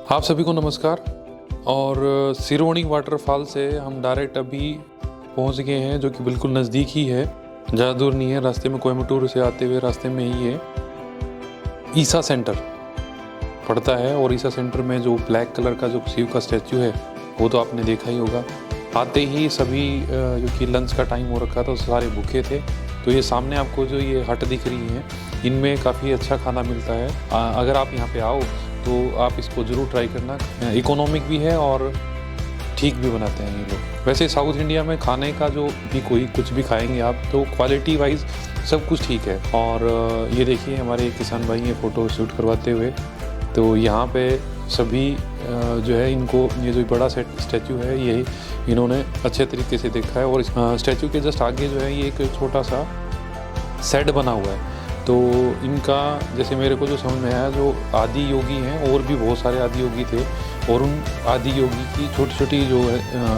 आप सभी को नमस्कार। और सिरोनी वाटरफॉल से हम डायरेक्ट अभी पहुंच गए हैं, जो कि बिल्कुल नज़दीक ही है, ज़्यादा दूर नहीं है। रास्ते में कोयम्बटूर से आते हुए रास्ते में ही है ईसा सेंटर पड़ता है। और ईसा सेंटर में जो ब्लैक कलर का जो शिव का स्टैचू है वो तो आपने देखा ही होगा। आते ही सभी क्योंकि लंच का टाइम हो रखा था तो सारे भूखे थे। तो ये सामने आपको जो ये हट दिख रही है, इनमें काफ़ी अच्छा खाना मिलता है। अगर आप यहाँ पे आओ तो आप इसको ज़रूर ट्राई करना। इकोनॉमिक भी है और ठीक भी बनाते हैं ये लोग। वैसे साउथ इंडिया में खाने का जो भी कोई कुछ भी खाएंगे आप तो क्वालिटी वाइज सब कुछ ठीक है। और ये देखिए हमारे किसान भाई ये फ़ोटो शूट करवाते हुए। तो यहाँ पे सभी जो है इनको ये जो बड़ा स्टैचू है ये इन्होंने अच्छे तरीके से देखा है। और स्टैचू के जस्ट आगे जो है ये एक छोटा सा सेट बना हुआ है। तो इनका जैसे मेरे को जो समझ में आया, जो आदि योगी हैं और भी बहुत सारे आदि योगी थे, और उन आदि योगी की छोटी छोटी जो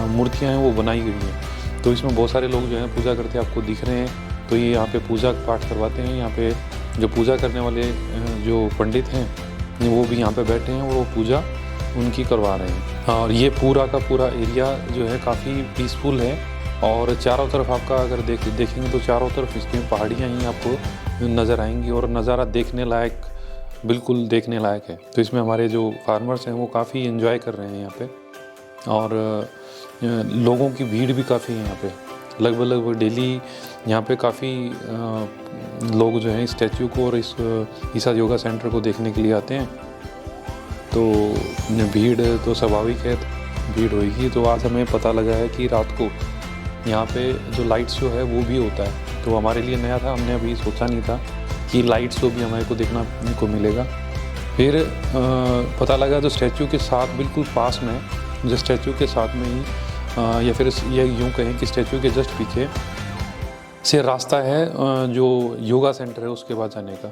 मूर्तियाँ हैं वो बनाई गई हैं। तो इसमें बहुत सारे लोग जो हैं पूजा करते हैं, आपको दिख रहे हैं। तो ये यहाँ पे पूजा पाठ करवाते हैं। यहाँ पे जो पूजा करने वाले जो पंडित हैं वो भी यहाँ पे बैठे हैं और वो पूजा उनकी करवा रहे हैं। और ये पूरा का पूरा एरिया जो है काफ़ी पीसफुल है। और चारों तरफ आपका अगर देखेंगे तो चारों तरफ इसकी पहाड़ियाँ ही आपको नज़र आएंगी और नज़ारा देखने लायक, बिल्कुल देखने लायक है। तो इसमें हमारे जो फार्मर्स हैं वो काफ़ी एंजॉय कर रहे हैं यहाँ पे। और लोगों की भीड़ भी काफ़ी है यहाँ पे। लगभग डेली यहाँ पे काफ़ी लोग जो हैं स्टैचू को और इस ईसा योगा सेंटर को देखने के लिए आते हैं। तो भीड़ तो स्वाभाविक है, भीड़ होगी। तो आज हमें पता लगा है कि रात को यहाँ पे जो लाइट शो है वो भी होता है। तो हमारे लिए नया था, हमने अभी सोचा नहीं था कि लाइट शो भी हमारे को देखना को मिलेगा। फिर पता लगा जो स्टैचू के साथ बिल्कुल पास में, जो स्टैचू के साथ में ही या फिर ये यूँ कहें कि स्टैचू के जस्ट पीछे से रास्ता है जो योगा सेंटर है उसके बाद जाने का।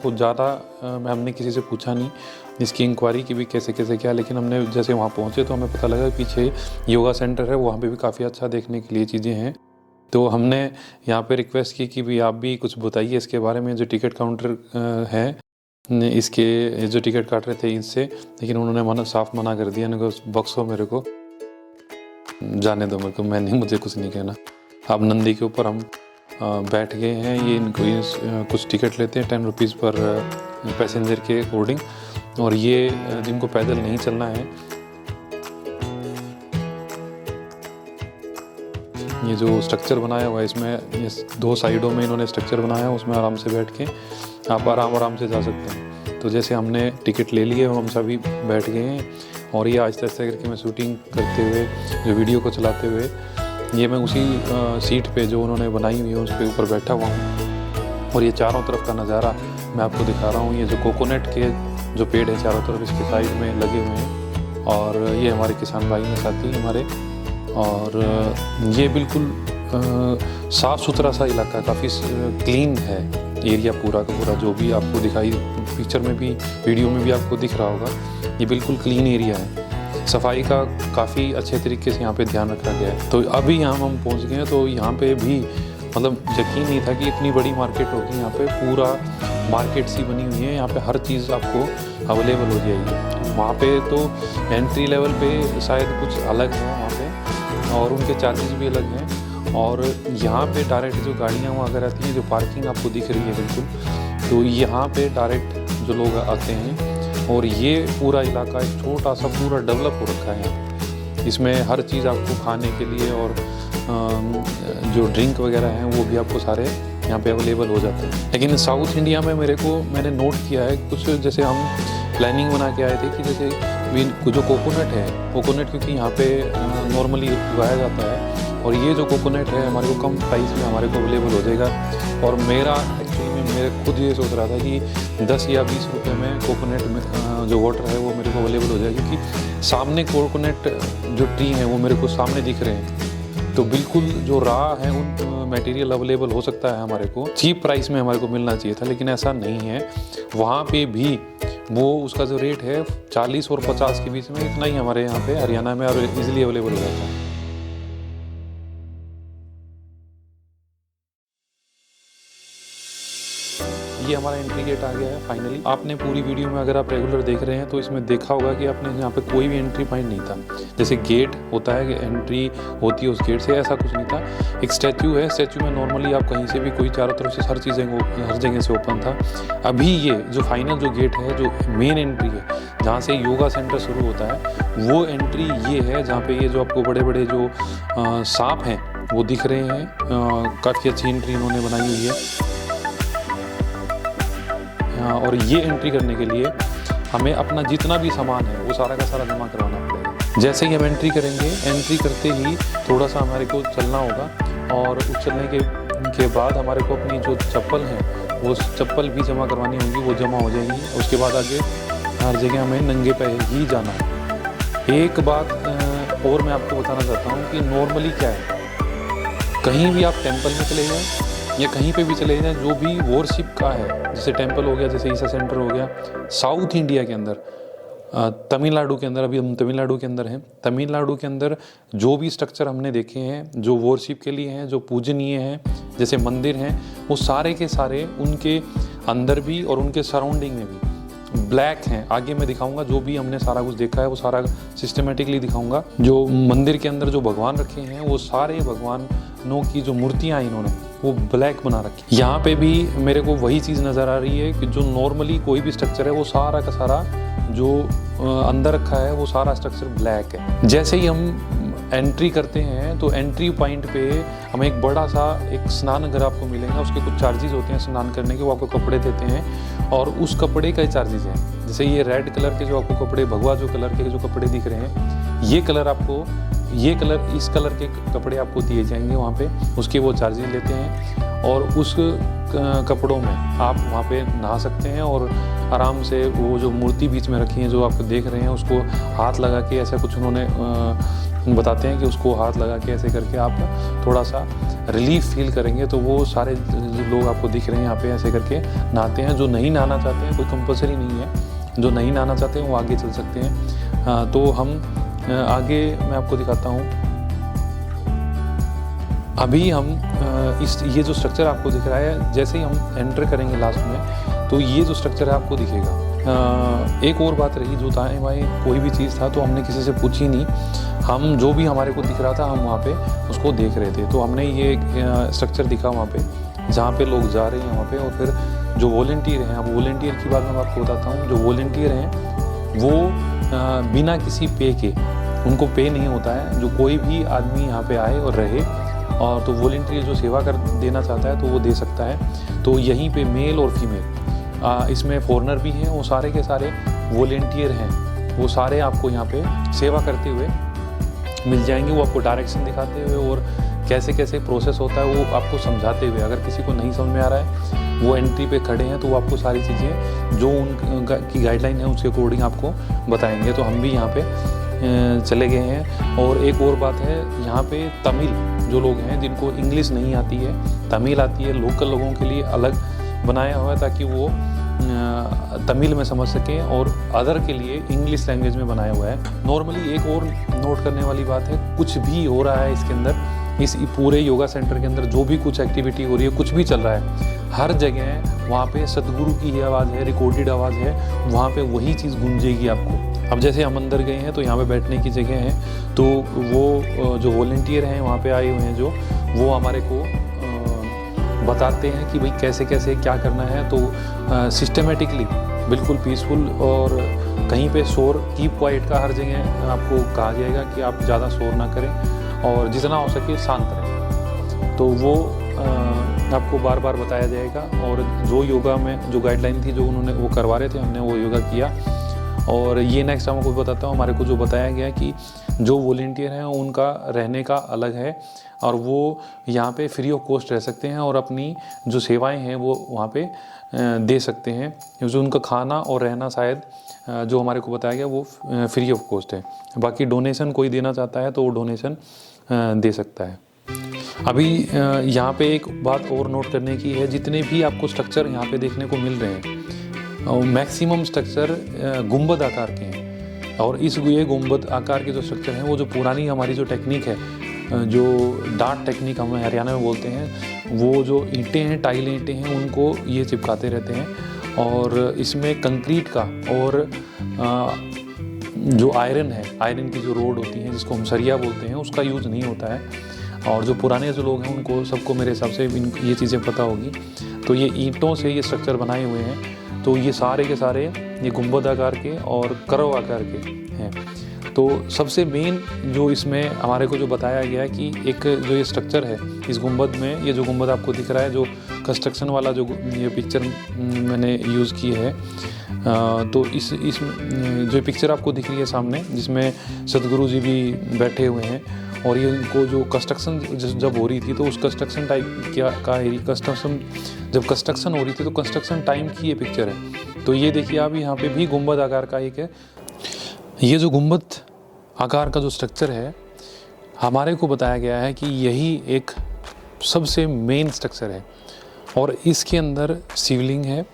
कुछ ज़्यादा हमने किसी से पूछा नहीं इसकी इंक्वायरी की भी कैसे क्या, लेकिन हमने जैसे वहाँ पहुँचे तो हमें पता लगा पीछे योगा सेंटर है, वहाँ पे भी काफ़ी अच्छा देखने के लिए चीज़ें हैं। तो हमने यहाँ पे रिक्वेस्ट की कि भी आप भी कुछ बताइए इसके बारे में। जो टिकट काउंटर है इसके जो टिकट काट रहे थे इनसे, लेकिन उन्होंने साफ मना कर दिया। बक्सो मेरे को जाने दो, मेरे को मुझे कुछ नहीं कहना। अब नंदी के ऊपर हम बैठ गए हैं। ये इनको कुछ टिकट लेते हैं 10 रुपीज़ पर पैसेंजर के अकॉर्डिंग। और ये जिनको पैदल नहीं चलना है, ये जो स्ट्रक्चर बनाया हुआ है इसमें ये 2 साइडों में इन्होंने स्ट्रक्चर बनाया है, उसमें आराम से बैठ के आप आराम से जा सकते हैं। तो जैसे हमने टिकट ले लिए और हम सभी बैठ गए हैं। और ये आहिस्ता आहिस्ता करके मैं शूटिंग करते हुए जो वीडियो को चलाते हुए ये मैं उसी सीट पे जो उन्होंने बनाई हुई है उस पे ऊपर बैठा हुआ हूँ। और ये चारों तरफ का नज़ारा मैं आपको दिखा रहा हूँ। ये जो कोकोनट के जो पेड़ है चारों तरफ इसके साइड में लगे हुए हैं। और ये हमारे किसान भाई हैं साथी हमारे। और ये बिल्कुल साफ़ सुथरा सा इलाका, काफ़ी क्लीन है एरिया पूरा का पूरा। जो भी आपको दिखाई पिक्चर में भी वीडियो में भी आपको दिख रहा होगा, ये बिल्कुल क्लीन एरिया है। सफाई का काफ़ी अच्छे तरीके से यहाँ पे ध्यान रखा गया है। तो अभी यहाँ हम पहुँच गए हैं। तो यहाँ पे भी मतलब यकीन नहीं था कि इतनी बड़ी मार्केट होगी। यहाँ पे पूरा मार्केट सी बनी हुई है। यहाँ पे हर चीज़ आपको अवेलेबल हो जाएगी। वहाँ पे तो एंट्री लेवल पे शायद कुछ अलग है वहाँ पे, और उनके चार्जेस भी अलग हैं। और यहाँ पे डायरेक्ट जो गाड़ियाँ वहाँ अगर आती हैं, जो पार्किंग आपको दिख रही है बिल्कुल, तो यहाँ पे डायरेक्ट जो लोग आते हैं। और ये पूरा इलाका एक छोटा सा पूरा डेवलप हो रखा है यहाँ। इसमें हर चीज़ आपको खाने के लिए और जो ड्रिंक वगैरह हैं वो भी आपको सारे यहाँ पे अवेलेबल हो जाते हैं। लेकिन साउथ इंडिया में मैंने नोट किया है कुछ, जैसे हम प्लानिंग बना के आए थे कि जैसे जो कोकोनट है, कोकोनट क्योंकि यहाँ पे नॉर्मली उगाया जाता है। और ये जो कोकोनट है हमारे को कम प्राइस में हमारे को अवेलेबल हो जाएगा। और मेरे खुद ये सोच रहा था कि 10 या 20 रुपये में कोकोनट में जो वाटर है वो मेरे को अवेलेबल हो जाएगा, क्योंकि सामने कोकोनट जो ट्री हैं वो मेरे को सामने दिख रहे हैं। तो बिल्कुल जो रॉ है उन मटेरियल अवेलेबल हो सकता है हमारे को चीप प्राइस में हमारे को मिलना चाहिए था, लेकिन ऐसा नहीं है। वहाँ पे भी वो उसका जो रेट है 40 और 50 के बीच में, इतना ही हमारे यहाँ पे हरियाणा में और इजीली अवेलेबल हो जाता है। ये हमारा एंट्री गेट आ गया है फाइनली। आपने पूरी वीडियो में अगर आप रेगुलर देख रहे हैं तो इसमें देखा होगा कि आपने यहाँ पे कोई भी एंट्री पॉइंट नहीं था। जैसे गेट होता है कि एंट्री होती है उस गेट से, ऐसा कुछ नहीं था। एक स्टैचू है, स्टैचू में नॉर्मली आप कहीं से भी कोई चारों तरफ से हर जगह से ओपन था। अभी ये जो फाइनल जो गेट है, जो मेन एंट्री है जहाँ से योगा सेंटर शुरू होता है, वो एंट्री ये है जहाँ पे ये जो आपको बड़े बड़े जो सांप हैं वो दिख रहे हैं। काफ़ी अच्छी एंट्री इन्होंने बनाई हुई है। और ये एंट्री करने के लिए हमें अपना जितना भी सामान है वो सारा का सारा जमा करवाना पड़ेगा। जैसे ही हम एंट्री करेंगे, एंट्री करते ही थोड़ा सा हमारे को चलना होगा और उस चलने के बाद हमारे को अपनी जो चप्पल है वो चप्पल भी जमा करवानी होगी, वो जमा हो जाएगी। उसके बाद आगे हर जगह हमें नंगे पैर ही जाना है। एक बात और मैं आपको बताना चाहता हूँ कि नॉर्मली क्या है, कहीं भी आप टेंपल में चले जाएँ या कहीं पे भी चले जाएं, जो भी वॉरशिप का है, जैसे टेंपल हो गया, जैसे ईसा सेंटर हो गया, साउथ इंडिया के अंदर, तमिलनाडु के अंदर, अभी हम तमिलनाडु के अंदर हैं, तमिलनाडु के अंदर जो भी स्ट्रक्चर हमने देखे हैं जो वॉरशिप के लिए हैं, जो पूजनीय हैं, जैसे मंदिर हैं, वो सारे के सारे उनके अंदर भी और उनके सराउंडिंग में भी ब्लैक हैं। आगे मैं दिखाऊंगा जो भी हमने सारा कुछ देखा है वो सारा सिस्टमेटिकली दिखाऊंगा। जो मंदिर के अंदर जो भगवान रखे हैं वो सारे भगवानों की जो मूर्तियाँ इन्होंने वो ब्लैक बना रखी। यहाँ पे भी मेरे को वही चीज़ नज़र आ रही है कि जो नॉर्मली कोई भी स्ट्रक्चर है वो सारा का सारा जो अंदर रखा है वो सारा स्ट्रक्चर ब्लैक है। जैसे ही हम एंट्री करते हैं तो एंट्री पॉइंट पे हमें एक बड़ा सा एक स्नान घर आपको मिलेगा। उसके कुछ चार्जेस होते हैं स्नान करने के, वो आपको कपड़े देते हैं और उस कपड़े का चार्जेस हैं। जैसे ये रेड कलर के जो आपको कपड़े, भगवा जो कलर के जो कपड़े दिख रहे हैं, ये कलर आपको, ये कलर, इस कलर के कपड़े आपको दिए जाएंगे वहाँ पे, उसके वो चार्जेस लेते हैं। और उस कपड़ों में आप वहाँ पे नहा सकते हैं और आराम से वो जो मूर्ति बीच में रखी है जो आप देख रहे हैं उसको हाथ लगा के, ऐसा कुछ उन्होंने बताते हैं कि उसको हाथ लगा के ऐसे करके आप थोड़ा सा रिलीफ फील करेंगे। तो वो सारे लोग आपको दिख रहे हैं यहाँ पे ऐसे करके नहाते हैं। जो नहीं नहाना चाहते हैं, कोई कंपल्सरी नहीं है, जो नहीं नहाना चाहते हैं वो आगे चल सकते हैं। तो हम आगे मैं आपको दिखाता हूँ। अभी हम ये जो स्ट्रक्चर आपको दिख रहा है, जैसे ही हम एंटर करेंगे लास्ट में तो ये जो स्ट्रक्चर है आपको दिखेगा। एक और बात रही, जो दाएं बाएं कोई भी चीज़ था तो हमने किसी से पूछी नहीं, हम जो भी हमारे को दिख रहा था हम वहाँ पे उसको देख रहे थे। तो हमने ये स्ट्रक्चर दिखा वहाँ पे जहाँ पे लोग जा रहे हैं वहाँ पे। और फिर जो वॉलंटियर हैं, अब वॉलंटियर की बात मैं आपको बताता हूँ। जो वॉलंटियर हैं वो बिना किसी पे के, उनको पे नहीं होता है। जो कोई भी आदमी यहाँ पे आए और रहे और तो वॉलंटियर जो सेवा कर देना चाहता है तो वो दे सकता है। तो यहीं पे मेल और फीमेल, इसमें फॉरेनर भी हैं, वो सारे के सारे वॉलंटियर हैं, वो सारे आपको यहाँ पे सेवा करते हुए मिल जाएंगे। वो आपको डायरेक्शन दिखाते हुए और कैसे कैसे प्रोसेस होता है वो आपको समझाते हुए। अगर किसी को नहीं समझ में आ रहा है, वो एंट्री पे खड़े हैं तो वो आपको सारी चीज़ें जो उनकी गाइडलाइन है उसके अकॉर्डिंग आपको बताएंगे। तो हम भी यहाँ पे चले गए हैं। और एक और बात है, यहाँ पे तमिल जो लोग हैं जिनको इंग्लिश नहीं आती है, तमिल आती है, लोकल लोगों के लिए अलग बनाया हुआ है ताकि वो तमिल में समझ सकें, और अदर के लिए इंग्लिश लैंग्वेज में बनाया हुआ है। नॉर्मली एक और नोट करने वाली बात है, कुछ भी हो रहा है इसके अंदर, इस पूरे योगा सेंटर के अंदर जो भी कुछ एक्टिविटी हो रही है, कुछ भी चल रहा है, हर जगह वहाँ पे सतगुरु की ही आवाज़ है, रिकॉर्डेड आवाज़ है, वहाँ पे वही चीज़ गूंजेगी आपको। अब जैसे हम अंदर गए हैं तो यहाँ पे बैठने की जगह है, तो वो जो वॉलंटियर हैं वहाँ पे आए हुए हैं जो, वो हमारे को बताते हैं कि भाई कैसे कैसे क्या करना है। तो सिस्टमेटिकली बिल्कुल पीसफुल, और कहीं पे शोर, कीप क्वाइट का हर जगह आपको कहा जाएगा कि आप ज़्यादा शोर ना करें और जितना हो सके शांत रहें। तो वो आपको बार बार बताया जाएगा। और जो योगा में जो गाइडलाइन थी जो उन्होंने वो करवा रहे थे, हमने वो योगा किया। और ये नेक्स्ट मैं आपको बताता हूँ, हमारे को जो बताया गया कि जो वॉलंटियर हैं उनका रहने का अलग है और वो यहाँ पे फ्री ऑफ कॉस्ट रह सकते हैं और अपनी जो सेवाएं हैं वो वहाँ पे दे सकते हैं। जो उनका खाना और रहना शायद जो हमारे को बताया गया वो फ्री ऑफ कॉस्ट है। बाकी डोनेशन कोई देना चाहता है तो वो डोनेशन दे सकता है। अभी यहाँ पे एक बात और नोट करने की है, जितने भी आपको स्ट्रक्चर यहाँ पे देखने को मिल रहे हैं मैक्सिमम स्ट्रक्चर गुंबद आकार के हैं। और इस ये गुंबद आकार के जो स्ट्रक्चर हैं वो जो पुरानी हमारी जो टेक्निक है जो डार्ट टेक्निक हम हरियाणा में बोलते हैं, वो जो ईंटें हैं, टाइल ईंटें हैं, उनको ये चिपकाते रहते हैं। और इसमें कंक्रीट का और जो आयरन है, आयरन की जो रोड होती है जिसको हम सरिया बोलते हैं, उसका यूज़ नहीं होता है। और जो पुराने जो लोग हैं उनको सबको मेरे हिसाब से ये चीज़ें पता होगी। तो ये ईंटों से ये स्ट्रक्चर बनाए हुए हैं। तो ये सारे के सारे ये गुंबद आकार के और कर्व आकार के हैं। तो सबसे मेन जो इसमें हमारे को जो बताया गया है कि एक जो ये स्ट्रक्चर है इस गुंबद में, ये जो गुंबद आपको दिख रहा है, जो कंस्ट्रक्शन वाला जो ये पिक्चर मैंने यूज़ की है, तो इस जो पिक्चर आपको दिख रही है सामने, जिसमें सतगुरु जी भी बैठे हुए हैं और ये इनको जो कंस्ट्रक्शन जब हो रही थी तो उस कंस्ट्रक्शन टाइप कंस्ट्रक्शन जब कंस्ट्रक्शन हो रही थी तो कंस्ट्रक्शन टाइम की ये पिक्चर है। तो ये देखिए आप, यहाँ पे भी गुंबद आकार का एक है। ये जो गुंबद आकार का जो स्ट्रक्चर है, हमारे को बताया गया है कि यही एक सबसे मेन स्ट्रक्चर है और इसके अंदर शिवलिंग है।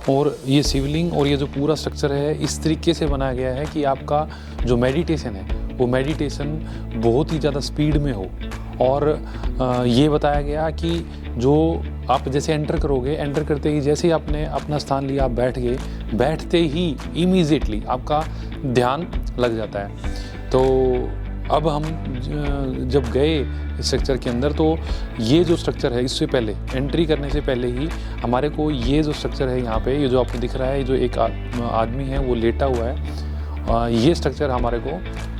और ये शिवलिंग और ये जो पूरा स्ट्रक्चर है इस तरीके से बनाया गया है कि आपका जो मेडिटेशन है वो मेडिटेशन बहुत ही ज़्यादा स्पीड में हो। और ये बताया गया कि जो आप जैसे एंटर करोगे, एंटर करते ही जैसे ही आपने अपना स्थान लिया, आप बैठ गए, बैठते ही इमीडिएटली आपका ध्यान लग जाता है। तो अब हम जब गए इस स्ट्रक्चर के अंदर, तो ये जो स्ट्रक्चर है, इससे पहले एंट्री करने से पहले ही हमारे को ये जो स्ट्रक्चर है यहाँ पे, ये जो आपको दिख रहा है, जो एक आदमी है वो लेटा हुआ है, ये स्ट्रक्चर हमारे को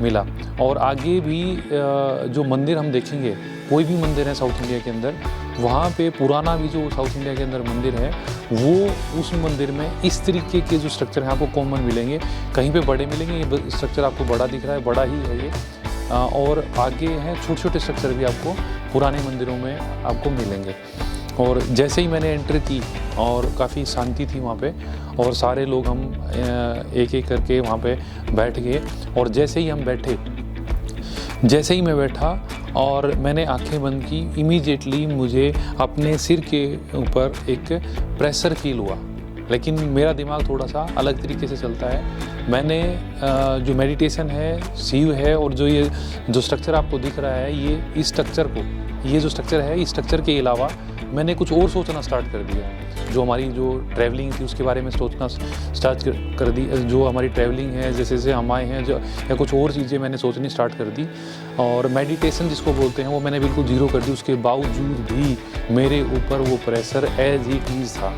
मिला। और आगे भी जो मंदिर हम देखेंगे, कोई भी मंदिर है साउथ इंडिया के अंदर, वहाँ पे पुराना भी जो साउथ इंडिया के अंदर मंदिर है, वो उस मंदिर में इस तरीके के जो स्ट्रक्चर हैं आपको कॉमन मिलेंगे। कहीं पे बड़े मिलेंगे, ये स्ट्रक्चर आपको बड़ा दिख रहा है, बड़ा ही है ये। और आगे हैं छोटे छोटे स्ट्रक्चर भी आपको पुराने मंदिरों में आपको मिलेंगे। और जैसे ही मैंने एंटर की और काफ़ी शांति थी वहाँ पे, और सारे लोग हम एक एक करके वहाँ पे बैठ गए। और जैसे ही हम बैठे, जैसे ही मैं बैठा और मैंने आंखें बंद की, इमीडिएटली मुझे अपने सिर के ऊपर एक प्रेशर फील हुआ। लेकिन मेरा दिमाग थोड़ा सा अलग तरीके से चलता है। मैंने जो मेडिटेशन है, शिव है, और जो ये जो स्ट्रक्चर आपको दिख रहा है, ये इस स्ट्रक्चर को, ये जो स्ट्रक्चर है, इस स्ट्रक्चर के अलावा मैंने कुछ और सोचना स्टार्ट कर दिया। जो हमारी जो ट्रैवलिंग थी उसके बारे में सोचना स्टार्ट कर दी। जो हमारी ट्रैवलिंग है, जैसे जैसे हम आए हैं, जो या कुछ और चीज़ें मैंने सोचनी स्टार्ट कर दी। और मेडिटेशन जिसको बोलते हैं वो मैंने बिल्कुल ज़ीरो कर दी। उसके बावजूद भी मेरे ऊपर वो प्रेशर एज इट इज़ था।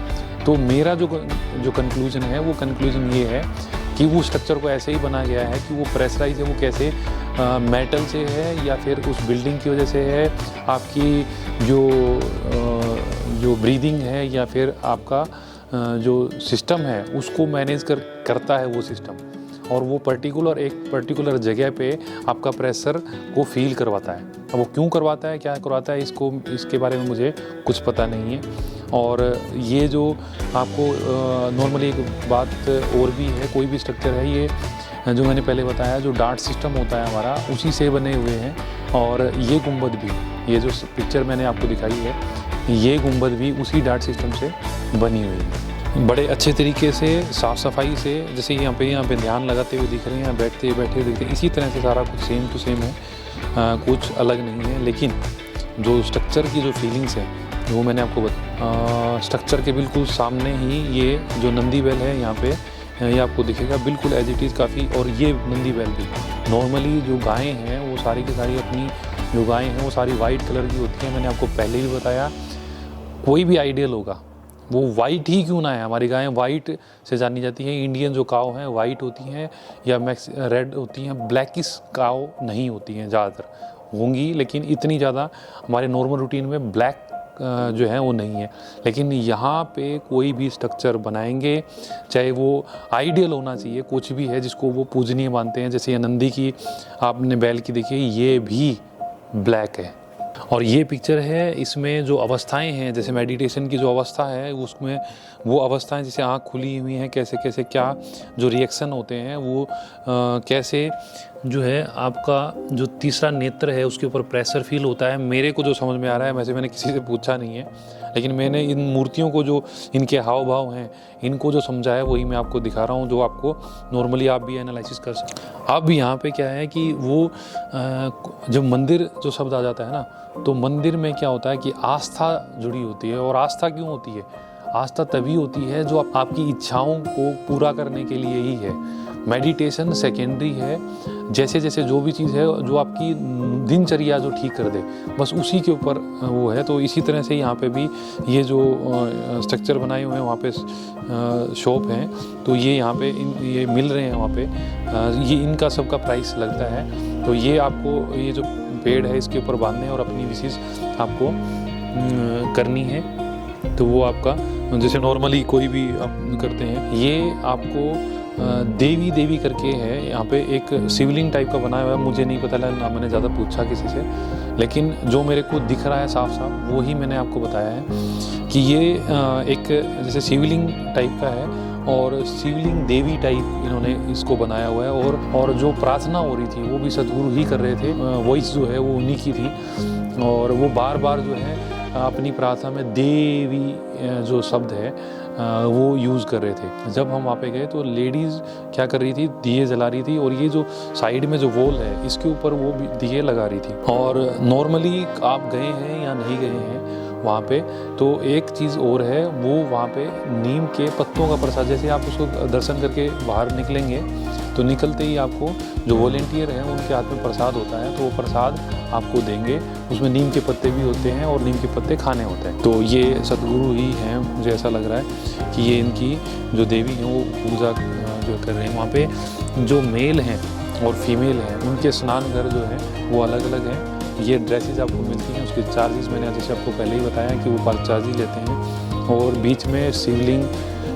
तो मेरा जो कंक्लूजन है, वो कंक्लूजन ये है कि वो स्ट्रक्चर को ऐसे ही बनाया गया है कि वो प्रेशराइज है, वो कैसे मेटल से है या फिर उस बिल्डिंग की वजह से है, आपकी जो ब्रीदिंग है या फिर आपका जो सिस्टम है उसको मैनेज करता है वो सिस्टम। और वो एक पर्टिकुलर जगह पे आपका प्रेशर को फील करवाता है। अब वो क्यों करवाता है, क्या करवाता है, इसके बारे में मुझे कुछ पता नहीं है। और ये जो आपको नॉर्मली एक बात और भी है, कोई भी स्ट्रक्चर है, ये जो मैंने पहले बताया, जो डार्ट सिस्टम होता है हमारा, उसी से बने हुए हैं। और ये गुंबद भी, ये जो पिक्चर मैंने आपको दिखाई है, ये गुंबद भी उसी डार्ट सिस्टम से बनी हुई है। बड़े अच्छे तरीके से, साफ़ सफाई से, जैसे यहाँ पे ध्यान लगाते हुए दिख रहे हैं, बैठे बैठे दिख रहे हैं, इसी तरह से सारा कुछ सेम टू सेम है, कुछ अलग नहीं है। लेकिन जो स्ट्रक्चर की जो फीलिंग्स है वो मैंने आपको स्ट्रक्चर के बिल्कुल सामने ही ये जो नंदी बैल है यहाँ पे, ये आपको दिखेगा बिल्कुल एज इट इज़ काफ़ी। और ये नंदी बैल भी, नॉर्मली जो गायें हैं वो सारी की सारी, अपनी जो गायें हैं वो सारी वाइट कलर की होती हैं। मैंने आपको पहले भी बताया, कोई भी आइडियल होगा वो वाइट ही क्यों ना है, हमारी गायें वाइट से जानी जाती हैं। इंडियन जो काव हैं वाइट होती हैं या रेड होती हैं, ब्लैकिश काव नहीं होती हैं, ज़्यादातर होंगी लेकिन इतनी ज़्यादा हमारे नॉर्मल रूटीन में ब्लैक जो है वो नहीं है। लेकिन यहाँ पे कोई भी स्ट्रक्चर बनाएंगे, चाहे वो आइडियल होना चाहिए, कुछ भी है जिसको वो पूजनीय मानते हैं, जैसे ये नंदी की आपने बैल की देखी, ये भी ब्लैक है। और ये पिक्चर है, इसमें जो अवस्थाएं हैं, जैसे मेडिटेशन की जो अवस्था है, उसमें वो अवस्थाएं जैसे आँख खुली हुई हैं, कैसे कैसे क्या जो रिएक्शन होते हैं, वो कैसे जो है आपका जो तीसरा नेत्र है उसके ऊपर प्रेशर फील होता है। मेरे को जो समझ में आ रहा है, वैसे मैंने किसी से पूछा नहीं है, लेकिन मैंने इन मूर्तियों को, जो इनके हाव भाव हैं, इनको जो समझा है वही मैं आपको दिखा रहा हूँ, जो आपको नॉर्मली आप भी एनालिसिस कर सकते हैं। अब यहाँ पे क्या है कि वो जब मंदिर जो शब्द आ जाता है ना, तो मंदिर में क्या होता है कि आस्था जुड़ी होती है। और आस्था क्यों होती है? आस्था तभी होती है जो आपकी इच्छाओं को पूरा करने के लिए ही है। मेडिटेशन सेकेंडरी है, जैसे जैसे जो भी चीज़ है जो आपकी दिनचर्या जो ठीक कर दे, बस उसी के ऊपर वो है। तो इसी तरह से यहाँ पे भी ये जो स्ट्रक्चर बनाए हुए हैं वहाँ पे शॉप हैं, तो ये यहाँ पे ये मिल रहे हैं वहाँ पे, ये इनका सबका प्राइस लगता है। तो ये आपको ये जो पेड़ है इसके ऊपर बांधने और अपनी विशेष आपको करनी है, तो वो आपका जैसे नॉर्मली कोई भी आप करते हैं। ये आपको देवी करके है, यहाँ पे एक शिवलिंग टाइप का बनाया हुआ है, मुझे नहीं पता ना, मैंने ज़्यादा पूछा किसी से, लेकिन जो मेरे को दिख रहा है साफ साफ वो ही मैंने आपको बताया है कि ये एक जैसे शिवलिंग टाइप का है और शिवलिंग देवी टाइप इन्होंने इसको बनाया हुआ है। और जो प्रार्थना हो रही थी वो भी सदगुरु ही कर रहे थे, वॉइस जो है वो उन्हीं की थी, और वो बार बार जो है अपनी प्रार्थना में देवी जो शब्द है वो यूज़ कर रहे थे। जब हम वहाँ पे गए तो लेडीज़ क्या कर रही थी, दिए जला रही थी, और ये जो साइड में जो वॉल है इसके ऊपर वो भी दिए लगा रही थी। और नॉर्मली आप गए हैं या नहीं गए हैं वहाँ पे, तो एक चीज़ और है, वो वहाँ पे नीम के पत्तों का प्रसाद, जैसे आप उसको दर्शन करके बाहर निकलेंगे तो निकलते ही आपको जो वॉलेंटियर हैं उनके हाथ में प्रसाद होता है, तो वो प्रसाद आपको देंगे। उसमें नीम के पत्ते भी होते हैं और नीम के पत्ते खाने होते हैं। तो ये सतगुरु ही हैं, मुझे ऐसा लग रहा है कि ये इनकी जो देवी हैं वो पूजा जो कर रहे हैं। वहाँ पे जो मेल हैं और फीमेल हैं उनके स्नान घर जो है वो अलग अलग हैं। ये ड्रेसेस आपको मिलती हैं, उसके चार्जेस मैंने जैसे आपको पहले ही बताया कि वो 5 चार्जेस लेते हैं। और बीच में शिवलिंग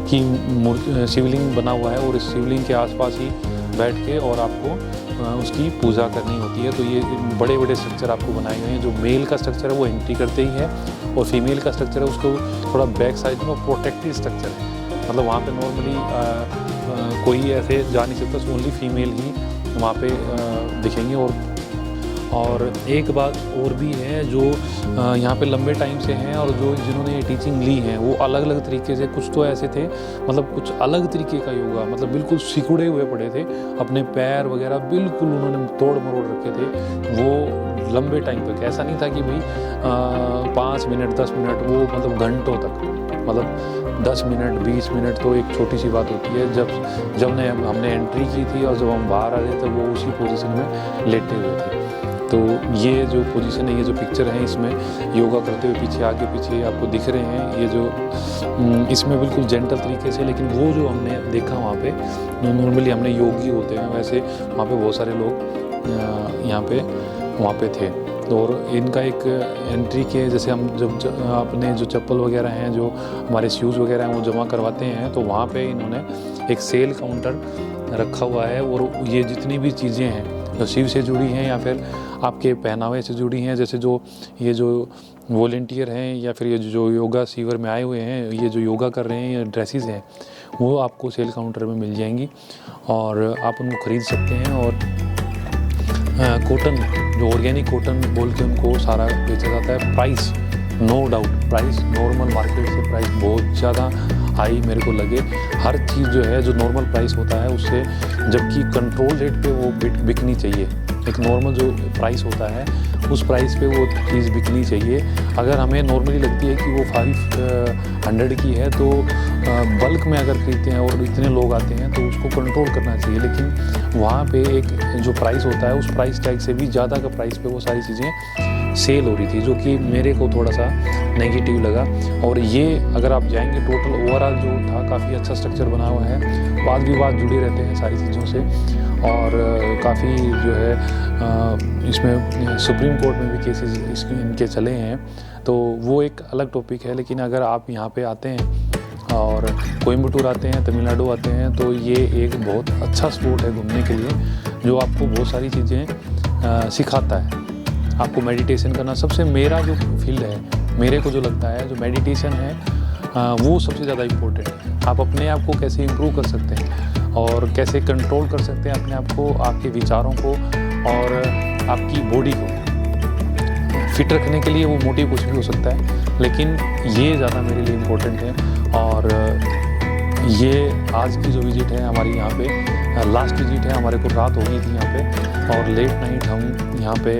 की शिवलिंग बना हुआ है, और इस शिवलिंग के आसपास ही बैठ के और आपको उसकी पूजा करनी होती है। तो ये बड़े बड़े स्ट्रक्चर आपको बनाए हुए हैं। जो मेल का स्ट्रक्चर है वो एंट्री करते ही है, और फीमेल का स्ट्रक्चर है उसको थोड़ा बैक साइड में प्रोटेक्टेड स्ट्रक्चर है, मतलब वहाँ पे नॉर्मली कोई ऐसे जा नहीं सकता, सो ओनली फीमेल ही वहाँ पे दिखेंगे। और एक बात और भी है, जो यहाँ पे लंबे टाइम से हैं और जो जिन्होंने ये टीचिंग ली है वो अलग अलग तरीके से, कुछ तो ऐसे थे मतलब कुछ अलग तरीके का योगा, मतलब बिल्कुल सिकुड़े हुए पड़े थे, अपने पैर वगैरह बिल्कुल उन्होंने तोड़ मरोड़ रखे थे वो लंबे टाइम तक। ऐसा नहीं था कि भाई 5 मिनट 10 मिनट, वो मतलब घंटों तक, मतलब 10 मिनट 20 मिनट तो एक छोटी सी बात होती है। जब हमने एंट्री की थी और जब हम बाहर आ रहे थे वो उसी पोजीशन में लेटे हुए थे। तो ये जो पोजीशन है, ये जो पिक्चर है, इसमें योगा करते हुए पीछे आगे पीछे आपको दिख रहे हैं, ये जो इसमें बिल्कुल जेंटल तरीके से, लेकिन वो जो हमने देखा वहाँ पे नॉर्मली हमने योगी होते हैं वैसे वहाँ पे बहुत सारे लोग वहाँ पे थे। और इनका एक एंट्री के जैसे हम जब अपने जो चप्पल वगैरह हैं, जो हमारे शूज़ वगैरह हैं वो जमा करवाते हैं, तो वहाँ पे इन्होंने एक सेल काउंटर रखा हुआ है। और ये जितनी भी चीज़ें हैं जो शिव से जुड़ी हैं या फिर आपके पहनावे से जुड़ी हैं, जैसे ये जो वॉलेंटियर हैं या फिर ये जो योगा शिविर में आए हुए हैं, ये जो योगा कर रहे हैं, ये ड्रेसेस हैं, वो आपको सेल काउंटर में मिल जाएंगी और आप उनको ख़रीद सकते हैं। और कॉटन, जो ऑर्गेनिक कॉटन बोल के उनको सारा बेचा जाता है। Price no doubt, price normal market से प्राइस बहुत ज़्यादा हाई मेरे को लगे। हर चीज़ जो है जो नॉर्मल प्राइस होता है उससे, जबकि कंट्रोल रेट पे वो बिकनी चाहिए। एक नॉर्मल जो प्राइस होता है उस प्राइस पे वो चीज़ बिकनी चाहिए। अगर हमें नॉर्मली लगती है कि वो 500 की है, तो बल्क में अगर खरीदते हैं और इतने लोग आते हैं तो उसको कंट्रोल करना चाहिए। लेकिन वहाँ पे एक जो प्राइस होता है उस प्राइस टैग से भी ज़्यादा का प्राइस पे वो सारी चीज़ें सेल हो रही थी, जो कि मेरे को थोड़ा सा नेगेटिव लगा। और ये अगर आप जाएंगे टोटल ओवरऑल जो था काफ़ी अच्छा स्ट्रक्चर बना हुआ है, वाद विवाद जुड़े रहते हैं सारी चीज़ों से, और काफ़ी जो है इसमें सुप्रीम कोर्ट में भी केसेस इनके चले हैं, तो वो एक अलग टॉपिक है। लेकिन अगर आप यहाँ पे आते हैं और कोयम्बटूर आते हैं, तमिलनाडु आते हैं, तो ये एक बहुत अच्छा स्पॉट है घूमने के लिए, जो आपको बहुत सारी चीज़ें सिखाता है। आपको मेडिटेशन करना, सबसे मेरा जो फील्ड है, मेरे को जो लगता है जो मेडिटेशन है वो सबसे ज़्यादा इम्पोर्टेंट है। आप अपने आप को कैसे इम्प्रूव कर सकते हैं और कैसे कंट्रोल कर सकते हैं अपने आप को, आपके विचारों को और आपकी बॉडी को फिट रखने के लिए। वो मोटिव कुछ भी हो सकता है, लेकिन ये ज़्यादा मेरे लिए इम्पोर्टेंट है। और ये आज की जो विजिट है हमारी यहाँ पे लास्ट विजिट है, हमारे को रात हो गई थी यहाँ पे और लेट नाइट हम यहाँ पे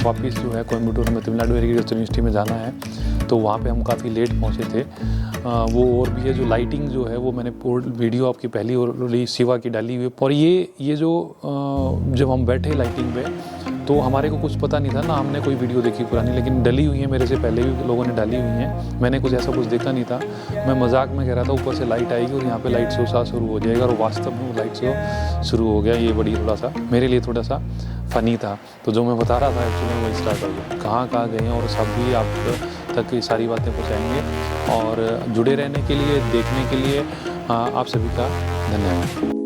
वापस जो है कोयम्बटूर में तमिलनाडु एग्रीकल्चर यूनिवर्सिटी में जाना है, तो वहाँ पे हम काफ़ी लेट पहुँचे थे। वो और भी है जो लाइटिंग जो है वो मैंने वीडियो आपकी पहली ऑलरेडी शिवा की डाली हुई है। और ये जो जब हम बैठे लाइटिंग पे तो हमारे को कुछ पता नहीं था ना, हमने कोई वीडियो देखी पुरानी, लेकिन डली हुई है मेरे से पहले भी लोगों ने डाली हुई हैं। मैंने कुछ ऐसा कुछ देखा नहीं था, मैं मजाक में कह रहा था ऊपर से लाइट आएगी और यहाँ पे लाइट शो शुरू हो जाएगा, और वास्तव में वो लाइट शो शुरू हो गया। ये बड़ी थोड़ा सा मेरे लिए थोड़ा सा फ़नी था। तो जो मैं बता रहा था एक्चुअली वो स्टार्ट हो गया। कहाँ गए हैं और सब भी आप तक ये सारी बातें पहुँचाएंगे, और जुड़े रहने के लिए, देखने के लिए आप सभी का धन्यवाद।